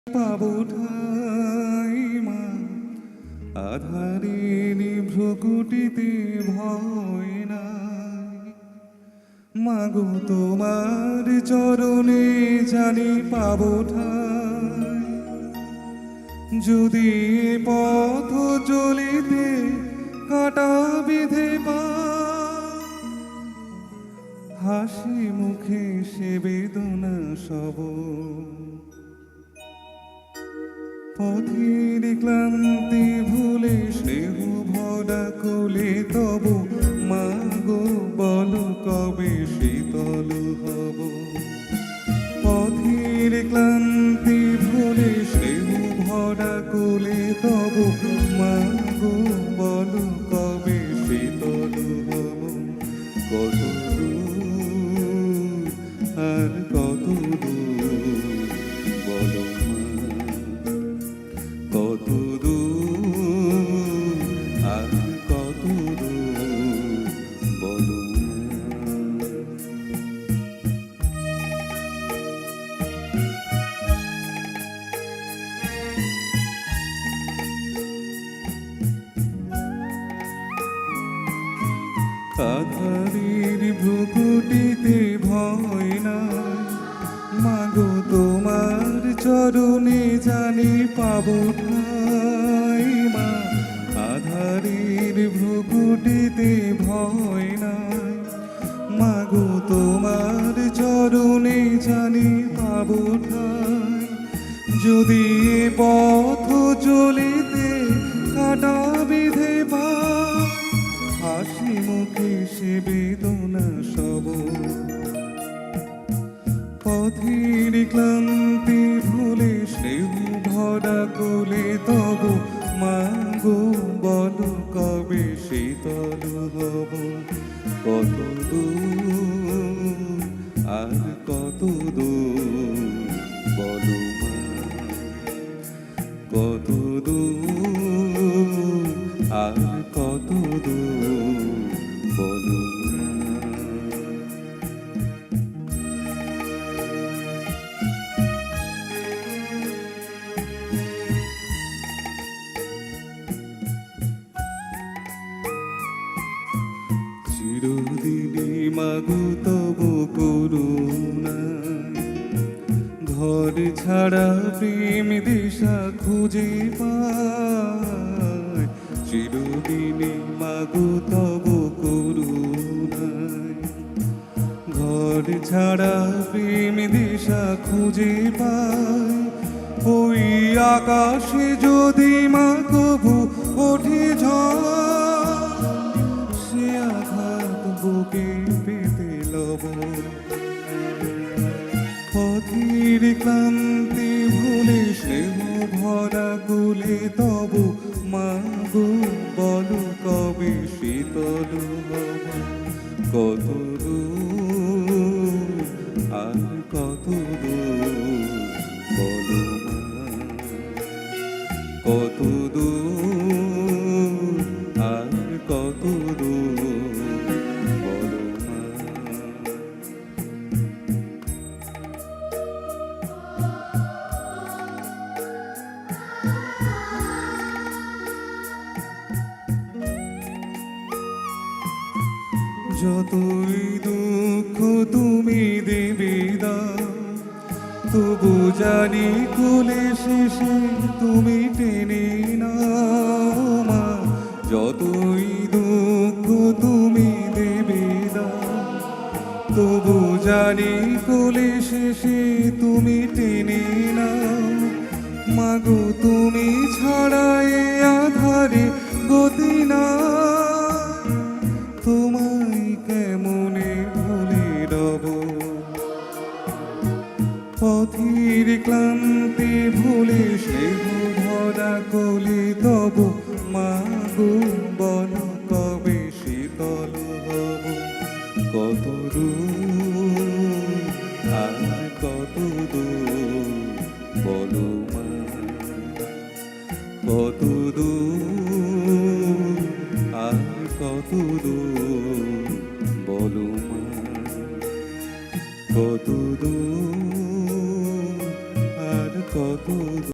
পাবো ঠাই মা, আধারের ভ্রুকুটিতে ভয় নাই। মাগো তোমার চরণে জানি পাবো ঠাই, যদি পথ চলিতে কাটা বিধে পা, হাসি মুখে সে বেদনা সব। পথের ক্লান্তি ভুলে স্নেহ ভরা কোলে তব, মাগো বলো কবে শীতল হব। পথের ক্লান্তি ভুলে স্নেহ ভরা কোলে তব, মাগো বলো কবে শীতল হব। কত দূর আর কত দূর বলো মা, কত দূর আর কত দূর বলো মা। আধারের ভ্রুকুটিতে ভয় নাই, মাগো তোমার চরণে জানি পাবো ঠাই মা। আধারের ভ্রুকুটিতে ভয় নাই, মাগো তোমার চরণে জানি পাবো ঠাই, যদি এ পথ চলিতে কাটা বিধে পায়, হাসি মুখে সে বেদনা সব। পথের ক্লান্তি ভুলে স্নেহ ভরা কোলে তব, মাগো বলো কবে শীতল হব। কত দূর আর কত দূর বলো মা, কত দূর আর কত দূর বলো মা। চিরদিনই মাগো তব করুণায়, ঘর ছাড়া প্রেম দিশা খুঁজে পায়। চিরদিনই মাগো তব করুণায়, ঘর ছাড়া প্রেম দিশা খুঁজে পায়। ওই আকাশে যদি মা কবু ওঠে ঝড়, সে আঘাত বুকে পেতে লব। পথের ক্লান্তি ভুলে স্নেহ ভরা কোলে তব, মাগো বলো কবে শীতল হব। কত দূর আর কত দূর বলো মা, কত দূর আর কত দূর বলো মা। যতই দুঃখ তুমি দেবে দাও, তবু জানি কোলে শেষে তুমি টেনে নাও মা। যতই দুঃখ তুমি দেবে দাও, তবু জানি কোলে শেষে তুমি টেনে নাও। মাগো তুমি ছাড়া এ আধারে গতি না, তোমায় কেমনে ভুলে রব। পথের ক্লান্তি ভুলে স্নেহ ভরা কোলে তব, মাগো বলো কবে শীতল হব। কত দূর আর কত দূর বলো মা, কত দূর আর কত দূর বলো মা, কত দূর আর কত কত